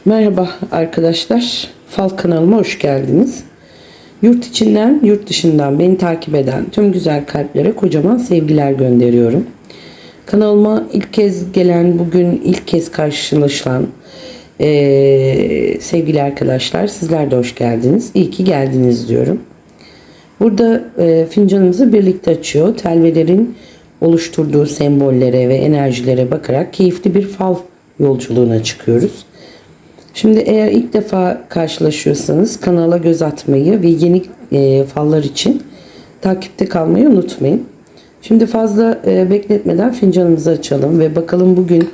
Merhaba arkadaşlar, Fal kanalıma hoş geldiniz. Yurt içinden, yurt dışından beni takip eden tüm güzel kalplere kocaman sevgiler gönderiyorum. Kanalıma ilk kez gelen, bugün ilk kez karşılaşılan sevgili arkadaşlar, sizler de hoş geldiniz. İyi ki geldiniz diyorum. Burada fincanımızı birlikte açıyor. Telvelerin oluşturduğu sembollere ve enerjilere bakarak keyifli bir fal yolculuğuna çıkıyoruz. Şimdi eğer ilk defa karşılaşıyorsanız kanala göz atmayı ve yeni fallar için takipte kalmayı unutmayın. Şimdi fazla bekletmeden fincanımızı açalım ve bakalım bugün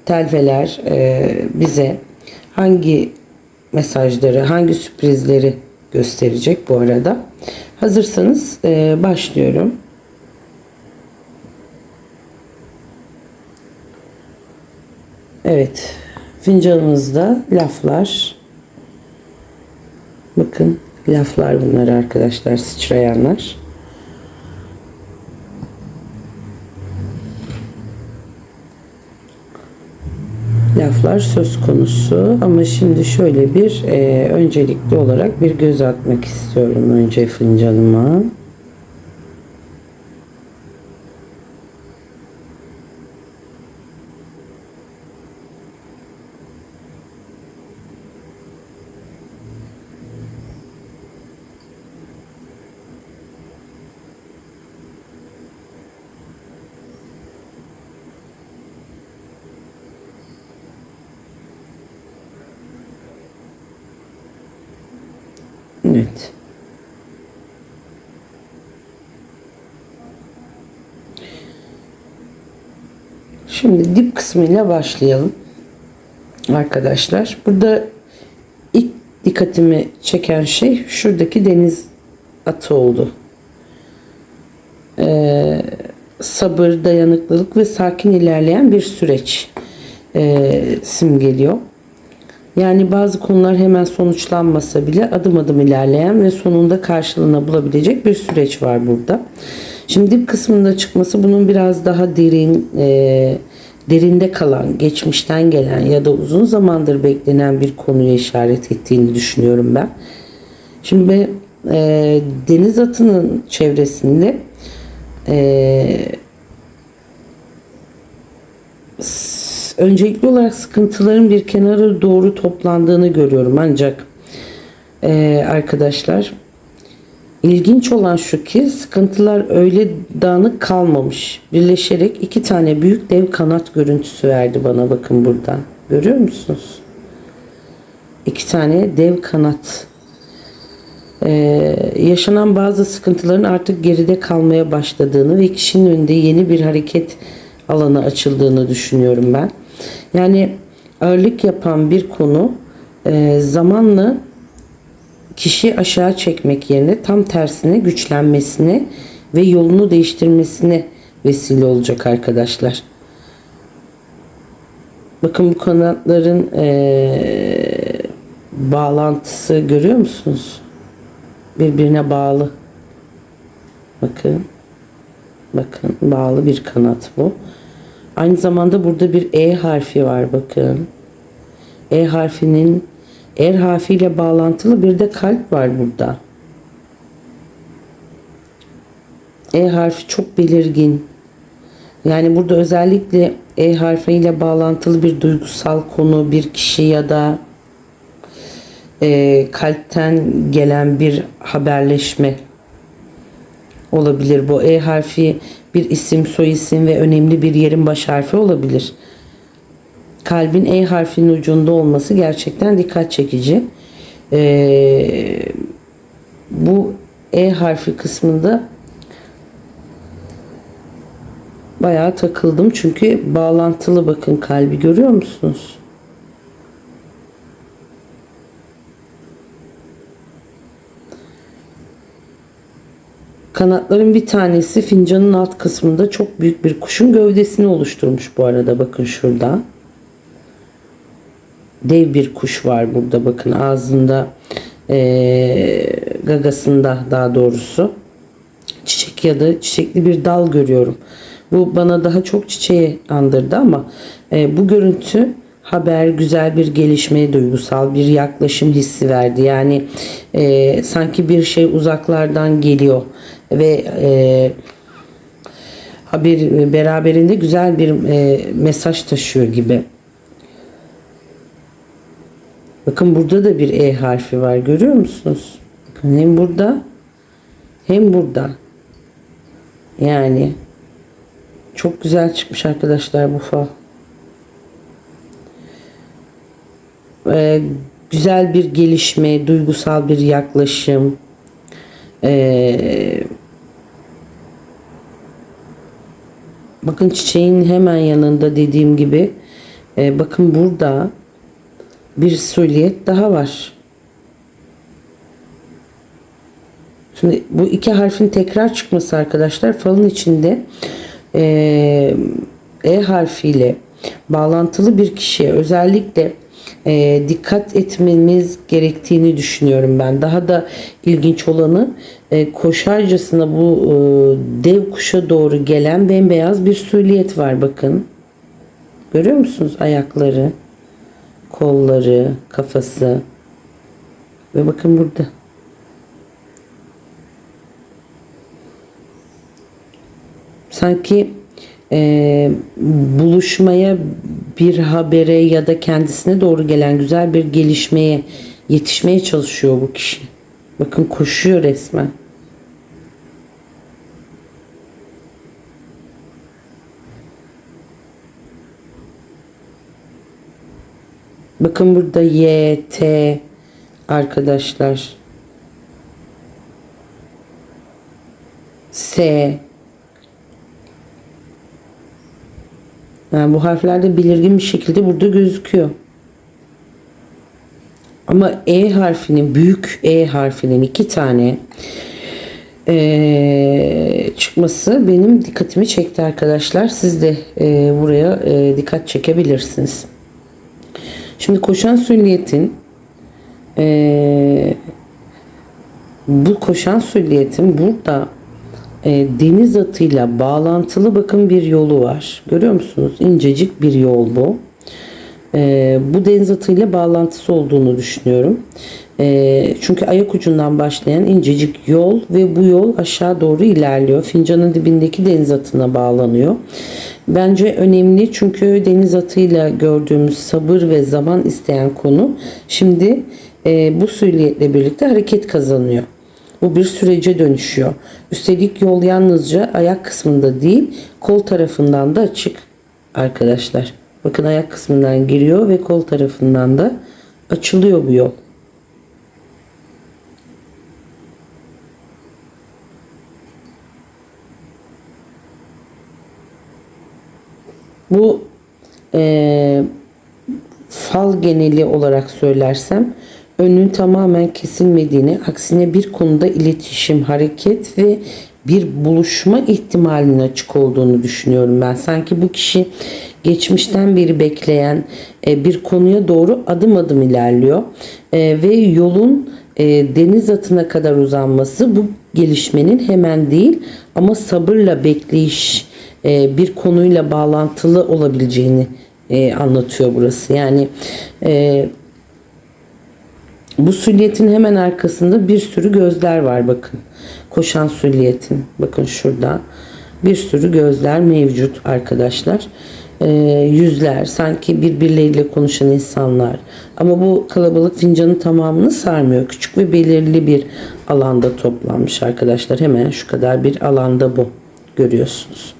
telveler bize hangi mesajları, hangi sürprizleri gösterecek bu arada. Hazırsanız başlıyorum. Evet. Fincanımızda laflar. Bakın laflar bunlar arkadaşlar, sıçrayanlar. Laflar söz konusu ama şimdi şöyle bir öncelikli olarak bir göz atmak istiyorum önce fincanıma. Evet. Şimdi dip kısmıyla başlayalım. Arkadaşlar, burada ilk dikkatimi çeken şey şuradaki deniz atı oldu. Sabır, dayanıklılık ve sakin ilerleyen bir süreç simgeliyor. Yani bazı konular hemen sonuçlanmasa bile adım adım ilerleyen ve sonunda karşılığını bulabilecek bir süreç var burada. Şimdi dip kısmında çıkması bunun biraz daha derinde kalan, geçmişten gelen ya da uzun zamandır beklenen bir konuya işaret ettiğini düşünüyorum ben. Şimdi deniz atının çevresinde öncelikli olarak sıkıntıların bir kenara doğru toplandığını görüyorum. Ancak arkadaşlar, ilginç olan şu ki sıkıntılar öyle dağınık kalmamış. Birleşerek iki tane büyük dev kanat görüntüsü verdi bana. Bakın buradan. Görüyor musunuz? İki tane dev kanat. Yaşanan bazı sıkıntıların artık geride kalmaya başladığını ve kişinin önünde yeni bir hareket alanı açıldığını düşünüyorum ben. Yani ağırlık yapan bir konu zamanla kişiyi aşağı çekmek yerine tam tersine güçlenmesine ve yolunu değiştirmesine vesile olacak arkadaşlar. Bakın bu kanatların bağlantısı görüyor musunuz? Birbirine bağlı. Bakın. Bakın bağlı bir kanat bu. Aynı zamanda burada bir E harfi var bakın. E harfinin harfiyle bağlantılı bir de kalp var burada. E harfi çok belirgin. Yani burada özellikle E harfiyle bağlantılı bir duygusal konu, bir kişi ya da kalpten gelen bir haberleşme olabilir. Bu E harfi bir isim, soyisim ve önemli bir yerin baş harfi olabilir. Kalbin E harfinin ucunda olması gerçekten dikkat çekici. Bu E harfi kısmında bayağı takıldım. Çünkü bağlantılı, bakın kalbi görüyor musunuz? Kanatların bir tanesi fincanın alt kısmında çok büyük bir kuşun gövdesini oluşturmuş bu arada. Bakın şurada. Dev bir kuş var burada. Bakın ağzında, gagasında daha doğrusu çiçek ya da çiçekli bir dal görüyorum. Bu bana daha çok çiçeği andırdı ama bu görüntü haber, güzel bir gelişme, duygusal bir yaklaşım hissi verdi. Yani sanki bir şey uzaklardan geliyor ve haber beraberinde güzel bir mesaj taşıyor gibi. Bakın burada da bir E harfi var, görüyor musunuz? Bakın hem burada hem burada. Yani çok güzel çıkmış arkadaşlar bu fal. Güzel bir gelişme, duygusal bir yaklaşım. Bakın çiçeğin hemen yanında dediğim gibi. Bakın burada bir süliyet daha var. Şimdi bu iki harfin tekrar çıkması arkadaşlar falın içinde harfiyle bağlantılı bir kişiye özellikle dikkat etmemiz gerektiğini düşünüyorum ben. Daha da ilginç olanı koşarcasına bu dev kuşa doğru gelen bembeyaz bir süliyet var bakın. Görüyor musunuz ayakları, kolları, kafası ve bakın burada. Sanki buluşmaya, bir habere ya da kendisine doğru gelen güzel bir gelişmeye yetişmeye çalışıyor bu kişi. Bakın koşuyor resmen. Bakın burada Y, T arkadaşlar. S. Yani bu harflerde belirgin bir şekilde burada gözüküyor. Ama E harfinin, büyük E harfinin 2 tane çıkması benim dikkatimi çekti arkadaşlar. Siz de buraya dikkat çekebilirsiniz. Şimdi koşan sülliyetin bu koşan sülliyetin burada deniz atıyla bağlantılı bakın bir yolu var. Görüyor musunuz? İncecik bir yol bu. Bu deniz atıyla bağlantısı olduğunu düşünüyorum. Çünkü ayak ucundan başlayan incecik yol ve bu yol aşağı doğru ilerliyor. Fincanın dibindeki deniz atına bağlanıyor. Bence önemli çünkü deniz atıyla gördüğümüz sabır ve zaman isteyen konu şimdi bu sülliyetle birlikte hareket kazanıyor. Bu bir sürece dönüşüyor. Üstelik yol yalnızca ayak kısmında değil, kol tarafından da açık arkadaşlar. Bakın ayak kısmından giriyor ve kol tarafından da açılıyor bu yol. Bu fal geneli olarak söylersem önün tamamen kesilmediğini, aksine bir konuda iletişim, hareket ve bir buluşma ihtimalinin açık olduğunu düşünüyorum ben. Sanki bu kişi geçmişten beri bekleyen bir konuya doğru adım adım ilerliyor. Ve yolun deniz atına kadar uzanması bu gelişmenin hemen değil ama sabırla bekleyiş bir konuyla bağlantılı olabileceğini anlatıyor burası. Yani bu sülliyetin hemen arkasında bir sürü gözler var bakın. Koşan sülliyetin. Bakın şurada bir sürü gözler mevcut arkadaşlar. Yüzler, sanki birbirleriyle konuşan insanlar. Ama bu kalabalık fincanın tamamını sarmıyor. Küçük ve belirli bir alanda toplanmış arkadaşlar. Hemen şu kadar bir alanda bu. Görüyorsunuz.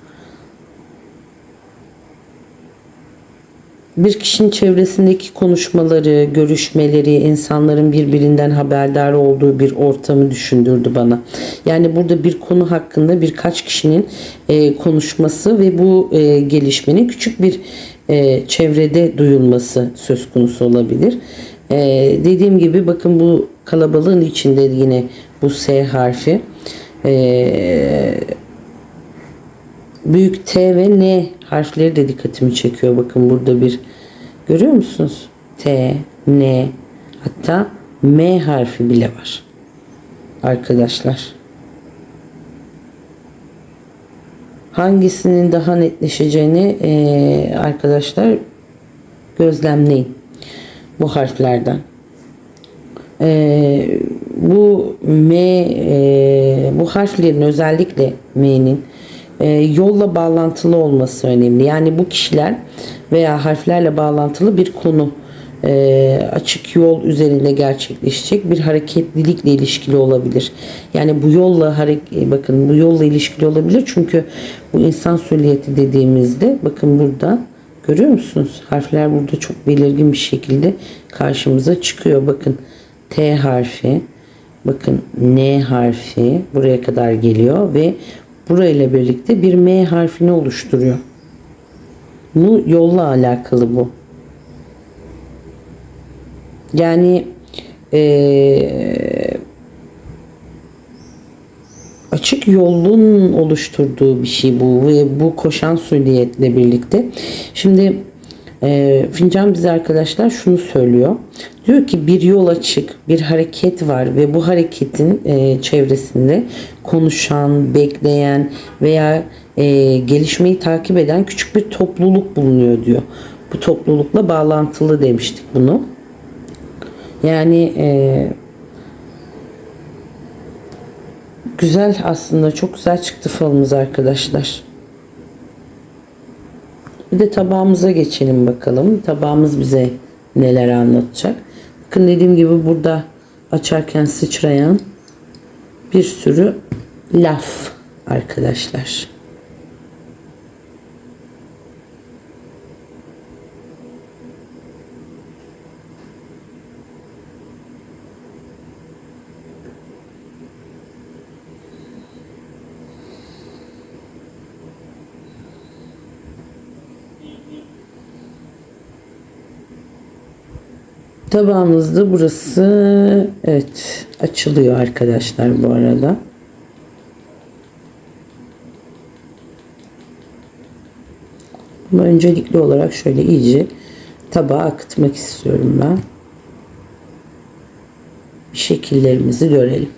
Bir kişinin çevresindeki konuşmaları, görüşmeleri, insanların birbirinden haberdar olduğu bir ortamı düşündürdü bana. Yani burada bir konu hakkında birkaç kişinin konuşması ve bu gelişmenin küçük bir çevrede duyulması söz konusu olabilir. Dediğim gibi bakın bu kalabalığın içinde yine bu S harfi. Büyük T ve N harfleri de dikkatimi çekiyor. Bakın burada bir görüyor musunuz? T, N, hatta M harfi bile var. Arkadaşlar. Hangisinin daha netleşeceğini arkadaşlar gözlemleyin bu harflerden. Bu harflerin, özellikle M'nin yolla bağlantılı olması önemli. Yani bu kişiler veya harflerle bağlantılı bir konu, açık yol üzerinde gerçekleşecek bir hareketlilikle ilişkili olabilir. Yani bu yolla bakın, bu yolla ilişkili olabilir, çünkü bu insan süliyeti dediğimizde bakın burada görüyor musunuz? Harfler burada çok belirgin bir şekilde karşımıza çıkıyor. Bakın T harfi, bakın N harfi buraya kadar geliyor ve burayla birlikte bir M harfini oluşturuyor. Bu yolla alakalı bu. Yani açık yolun oluşturduğu bir şey bu ve bu koşan sülliyetle birlikte. Şimdi fincan bize arkadaşlar şunu söylüyor. Diyor ki bir yol açık, bir hareket var ve bu hareketin çevresinde konuşan, bekleyen veya gelişmeyi takip eden küçük bir topluluk bulunuyor diyor. Bu toplulukla bağlantılı demiştik bunu. Yani güzel, aslında çok güzel çıktı falımız arkadaşlar. Bir de tabağımıza geçelim bakalım. Tabağımız bize neler anlatacak. Bakın dediğim gibi burada açarken sıçrayan bir sürü laf arkadaşlar. Tabağımızda burası, evet, açılıyor arkadaşlar bu arada. Ama öncelikli olarak şöyle iyice tabağa akıtmak istiyorum ben. Şekillerimizi görelim.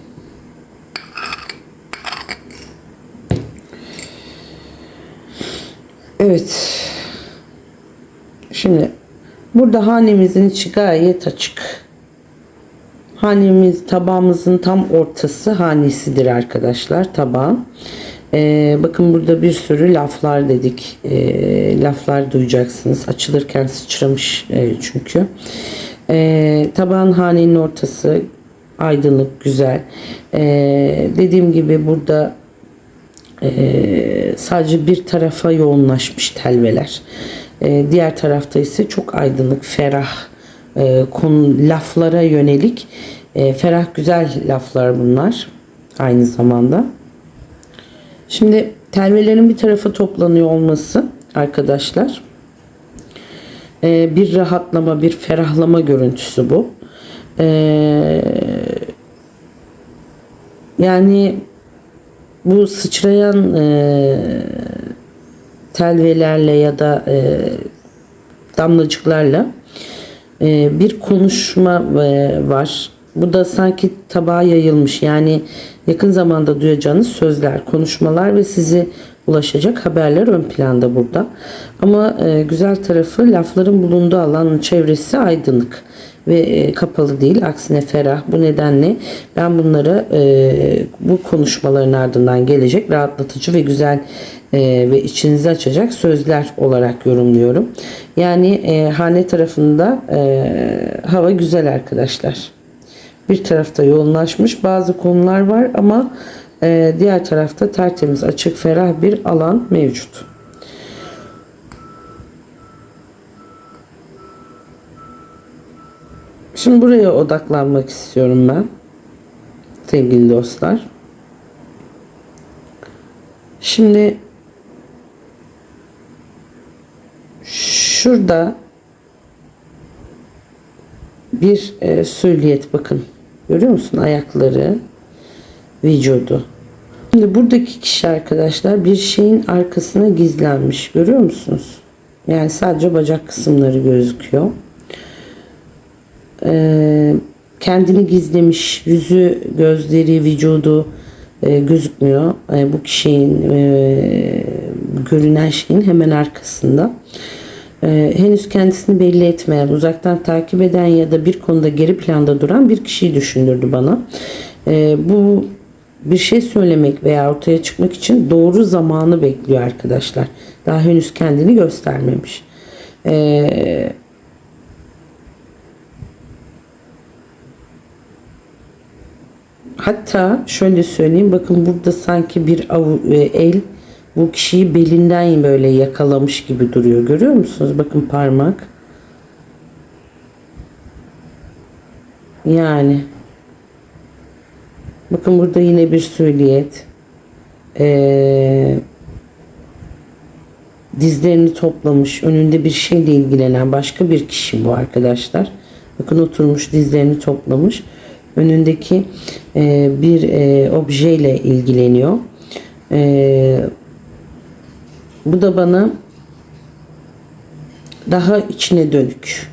Evet. Şimdi burada hanemizin içi gayet açık. Hanemiz, tabağımızın tam ortası hanesidir arkadaşlar, tabağın. Bakın burada bir sürü laflar dedik. Laflar duyacaksınız. Açılırken sıçramış çünkü. Tabağın, hanenin ortası aydınlık, güzel. Dediğim gibi burada sadece bir tarafa yoğunlaşmış telveler. Diğer tarafta ise çok aydınlık, ferah, konu laflara yönelik ferah, güzel laflar bunlar aynı zamanda. Şimdi telvelerin bir tarafa toplanıyor olması arkadaşlar, bir rahatlama, bir ferahlama görüntüsü bu. Yani bu sıçrayan telvelerle ya da damlacıklarla bir konuşma var. Bu da sanki tabağa yayılmış. Yani yakın zamanda duyacağınız sözler, konuşmalar ve size ulaşacak haberler ön planda burada. Ama güzel tarafı, lafların bulunduğu alanın çevresi aydınlık ve kapalı değil. Aksine ferah. Bu nedenle ben bunları bu konuşmaların ardından gelecek rahatlatıcı ve güzel ve içinizi açacak sözler olarak yorumluyorum. Yani hane tarafında hava güzel arkadaşlar. Bir tarafta yoğunlaşmış bazı konular var ama diğer tarafta tertemiz, açık, ferah bir alan mevcut. Şimdi buraya odaklanmak istiyorum ben sevgili dostlar. Şimdi şurada bir süliyet, bakın görüyor musun, ayakları, vücudu. Şimdi buradaki kişi arkadaşlar bir şeyin arkasına gizlenmiş, görüyor musunuz? Yani sadece bacak kısımları gözüküyor. Kendini gizlemiş, yüzü, gözleri, vücudu gözükmüyor. Bu kişinin görünen şeyin hemen arkasında. henüz kendisini belli etmeyen, uzaktan takip eden ya da bir konuda geri planda duran bir kişiyi düşündürdü bana. Bu bir şey söylemek veya ortaya çıkmak için doğru zamanı bekliyor arkadaşlar. Daha henüz kendini göstermemiş. Hatta şöyle söyleyeyim, bakın burada sanki bir el bu kişiyi belinden böyle yakalamış gibi duruyor. Görüyor musunuz? Bakın parmak. Yani bakın burada yine bir süliyet. Dizlerini toplamış. Önünde bir şeyle ilgilenen başka bir kişi bu arkadaşlar. Bakın oturmuş, dizlerini toplamış. Önündeki bir objeyle ilgileniyor. Bu da bana daha içine dönük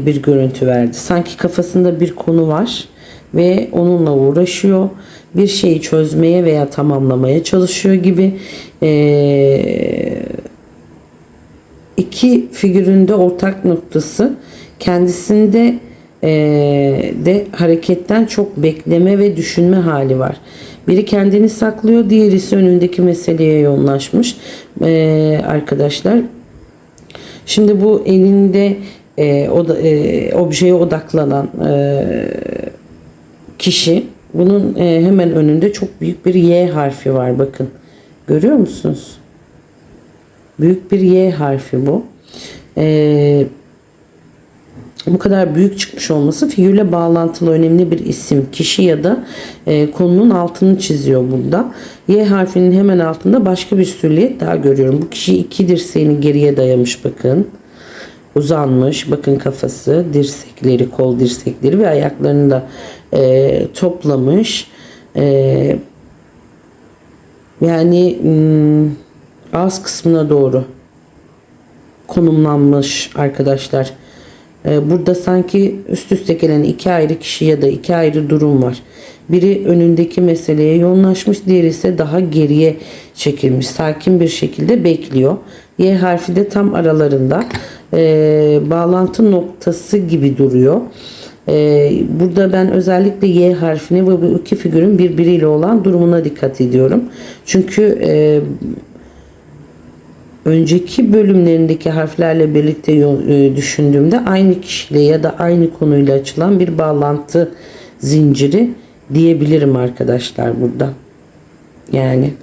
bir görüntü verdi. Sanki kafasında bir konu var ve onunla uğraşıyor. Bir şeyi çözmeye veya tamamlamaya çalışıyor gibi. İki figürün de ortak noktası kendisinde de hareketten çok bekleme ve düşünme hali var. Biri kendini saklıyor, diğeri ise önündeki meseleye yoğunlaşmış. Arkadaşlar, şimdi bu elinde objeye odaklanan kişi, bunun hemen önünde çok büyük bir Y harfi var. Bakın, görüyor musunuz? Büyük bir Y harfi bu. Bu kadar büyük çıkmış olması figürle bağlantılı önemli bir isim, kişi ya da konunun altını çiziyor burada. Y harfinin hemen altında başka bir sürliyet daha görüyorum. Bu kişi iki dirseğini geriye dayamış, bakın. Uzanmış, bakın kafası, dirsekleri, kol dirsekleri ve ayaklarını da toplamış. Yani ağız kısmına doğru konumlanmış arkadaşlar. Burada sanki üst üste gelen iki ayrı kişi ya da iki ayrı durum var. Biri önündeki meseleye yoğunlaşmış, diğeri ise daha geriye çekilmiş. Sakin bir şekilde bekliyor. Y harfi de tam aralarında. Bağlantı noktası gibi duruyor. Burada ben özellikle Y harfini ve bu iki figürün birbiriyle olan durumuna dikkat ediyorum. Çünkü önceki bölümlerindeki harflerle birlikte düşündüğümde aynı kişiyle ya da aynı konuyla açılan bir bağlantı zinciri diyebilirim arkadaşlar burada. Yani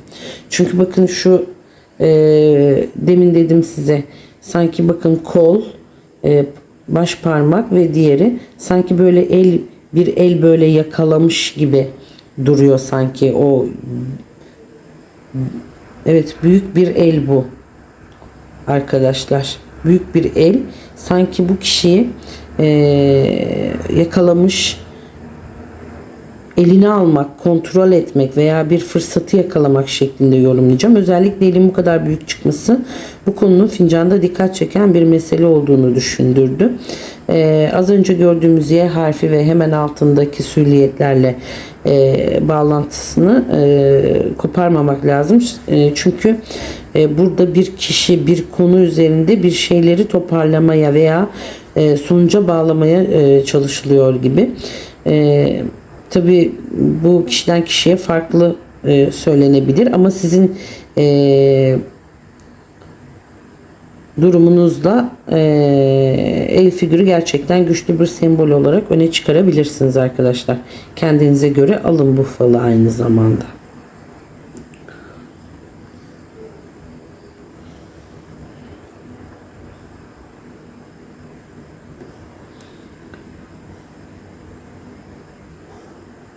çünkü bakın şu demin dedim size, sanki bakın kol, baş parmak ve diğeri sanki böyle bir el böyle yakalamış gibi duruyor sanki. O, evet, büyük bir el bu arkadaşlar. Büyük bir el sanki bu kişiyi yakalamış, elini almak, kontrol etmek veya bir fırsatı yakalamak şeklinde yorumlayacağım. Özellikle elin bu kadar büyük çıkması bu konunun fincanda dikkat çeken bir mesele olduğunu düşündürdü. Az önce gördüğümüz Y harfi ve hemen altındaki süliyetlerle bağlantısını koparmamak lazım. Çünkü burada bir kişi bir konu üzerinde bir şeyleri toparlamaya veya sonuca bağlamaya çalışılıyor gibi. Tabii bu kişiden kişiye farklı söylenebilir ama sizin durumunuzda el figürü gerçekten güçlü bir sembol olarak öne çıkarabilirsiniz arkadaşlar. Kendinize göre alın bu falı aynı zamanda.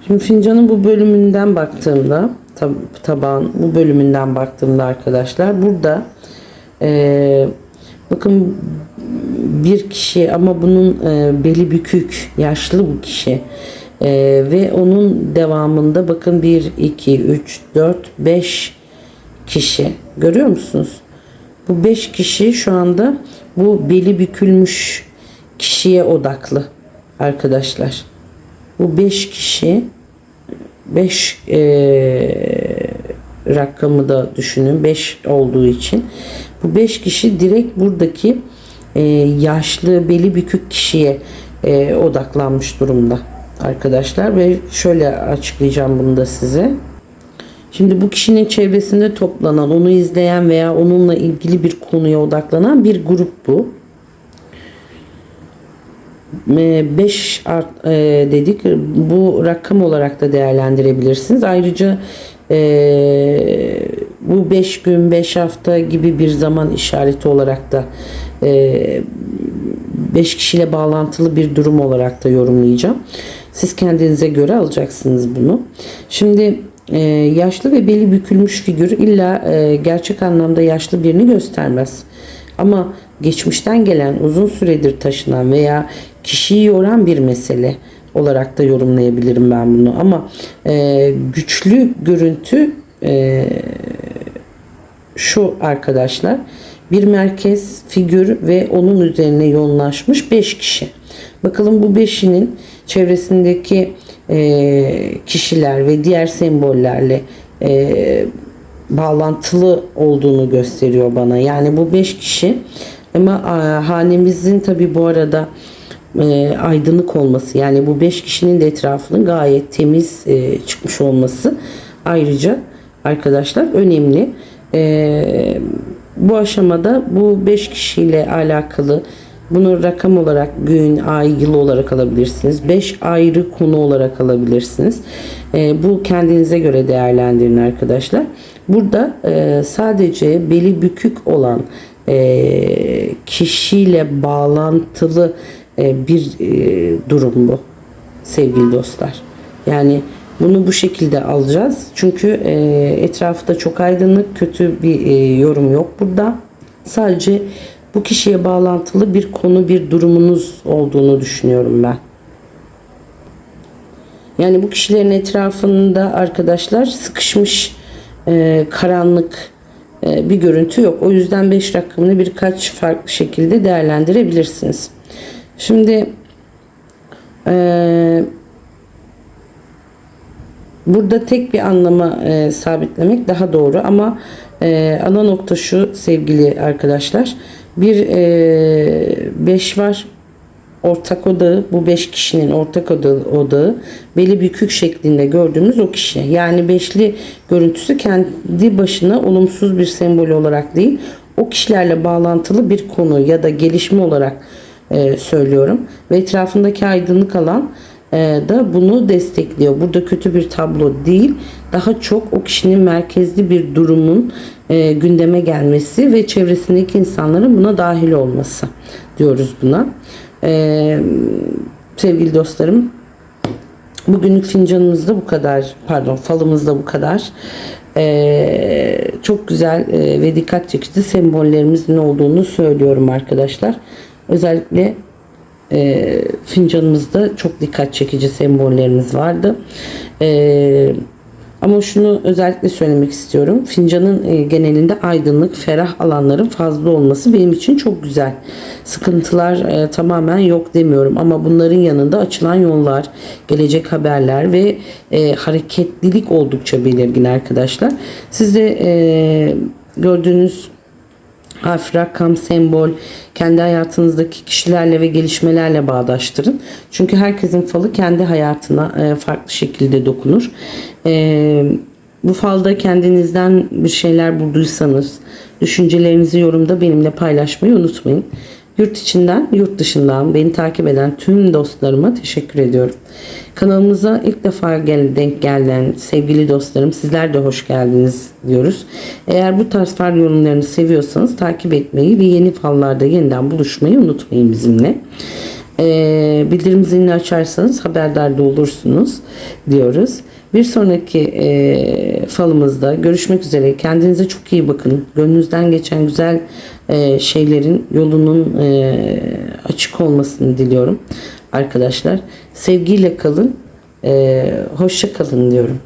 Şimdi fincanın bu bölümünden baktığımda, tabağın bu bölümünden baktığımda arkadaşlar, burada bakın bir kişi ama bunun beli bükük, yaşlı bu kişi ve onun devamında bakın 1, 2, 3, 4, 5 kişi görüyor musunuz? Bu 5 kişi şu anda bu beli bükülmüş kişiye odaklı arkadaşlar. Bu 5 kişi 5 rakamı da düşünün. 5 olduğu için. Bu 5 kişi direkt buradaki yaşlı, beli bükük kişiye odaklanmış durumda arkadaşlar. Ve şöyle açıklayacağım bunu da size. Şimdi bu kişinin çevresinde toplanan, onu izleyen veya onunla ilgili bir konuya odaklanan bir grup bu. 5 dedik. Bu rakam olarak da değerlendirebilirsiniz. Ayrıca bu 5 gün, 5 hafta gibi bir zaman işareti olarak da 5 kişiyle bağlantılı bir durum olarak da yorumlayacağım. Siz kendinize göre alacaksınız bunu. Şimdi yaşlı ve beli bükülmüş figür illa gerçek anlamda yaşlı birini göstermez. Ama geçmişten gelen, uzun süredir taşınan veya kişiyi yoran bir mesele olarak da yorumlayabilirim ben bunu. Ama güçlü görüntü şu arkadaşlar. Bir merkez figür ve onun üzerine yoğunlaşmış 5 kişi. Bakalım bu 5'inin çevresindeki kişiler ve diğer sembollerle bağlantılı olduğunu gösteriyor bana. Yani bu 5 kişi ama hanemizin tabi bu arada aydınlık olması, yani bu 5 kişinin de etrafının gayet temiz çıkmış olması ayrıca arkadaşlar önemli. Bu aşamada bu 5 kişiyle alakalı bunu rakam olarak gün, ay, yıl olarak alabilirsiniz. 5 ayrı konu olarak alabilirsiniz. Bu kendinize göre değerlendirin arkadaşlar. Burada sadece beli bükük olan kişiyle bağlantılı bir durum bu sevgili dostlar. Yani bunu bu şekilde alacağız. Çünkü etrafı da çok aydınlık, kötü bir yorum yok burada. Sadece bu kişiye bağlantılı bir konu, bir durumunuz olduğunu düşünüyorum ben. Yani bu kişilerin etrafında arkadaşlar sıkışmış karanlık bir görüntü yok. O yüzden 5 rakamını birkaç farklı şekilde değerlendirebilirsiniz. Şimdi burada tek bir anlama sabitlemek daha doğru ama ana nokta şu sevgili arkadaşlar. Bir 5 var. Ortak odağı, bu 5 kişinin ortak odağı beli bükük şeklinde gördüğümüz o kişi. Yani beşli görüntüsü kendi başına olumsuz bir sembol olarak değil, o kişilerle bağlantılı bir konu ya da gelişme olarak söylüyorum. Ve etrafındaki aydınlık alan da bunu destekliyor. Burada kötü bir tablo değil. Daha çok o kişinin merkezli bir durumun gündeme gelmesi ve çevresindeki insanların buna dahil olması diyoruz buna. Sevgili dostlarım, bugünlük fincanımızda bu kadar, falımızda bu kadar. Çok güzel ve dikkat çekici sembollerimizin olduğunu söylüyorum arkadaşlar. Özellikle fincanımızda çok dikkat çekici sembollerimiz vardı. Ama şunu özellikle söylemek istiyorum. Fincanın genelinde aydınlık, ferah alanların fazla olması benim için çok güzel. Sıkıntılar tamamen yok demiyorum. Ama bunların yanında açılan yollar, gelecek haberler ve hareketlilik oldukça belirgin arkadaşlar. Siz de gördüğünüz harf, rakam, sembol, kendi hayatınızdaki kişilerle ve gelişmelerle bağdaştırın. Çünkü herkesin falı kendi hayatına farklı şekilde dokunur. Bu falda kendinizden bir şeyler bulduysanız, düşüncelerinizi yorumda benimle paylaşmayı unutmayın. Yurt içinden, yurt dışından beni takip eden tüm dostlarıma teşekkür ediyorum. Kanalımıza ilk defa denk gelen sevgili dostlarım, sizler de hoş geldiniz diyoruz. Eğer bu tarz fal yorumlarını seviyorsanız takip etmeyi ve yeni fallarda yeniden buluşmayı unutmayın bizimle. Bildirim zilini açarsanız haberdar da olursunuz diyoruz. Bir sonraki falımızda görüşmek üzere. Kendinize çok iyi bakın. Gönlünüzden geçen güzel şeylerin yolunun açık olmasını diliyorum arkadaşlar. Sevgiyle kalın. Hoşça kalın diyorum.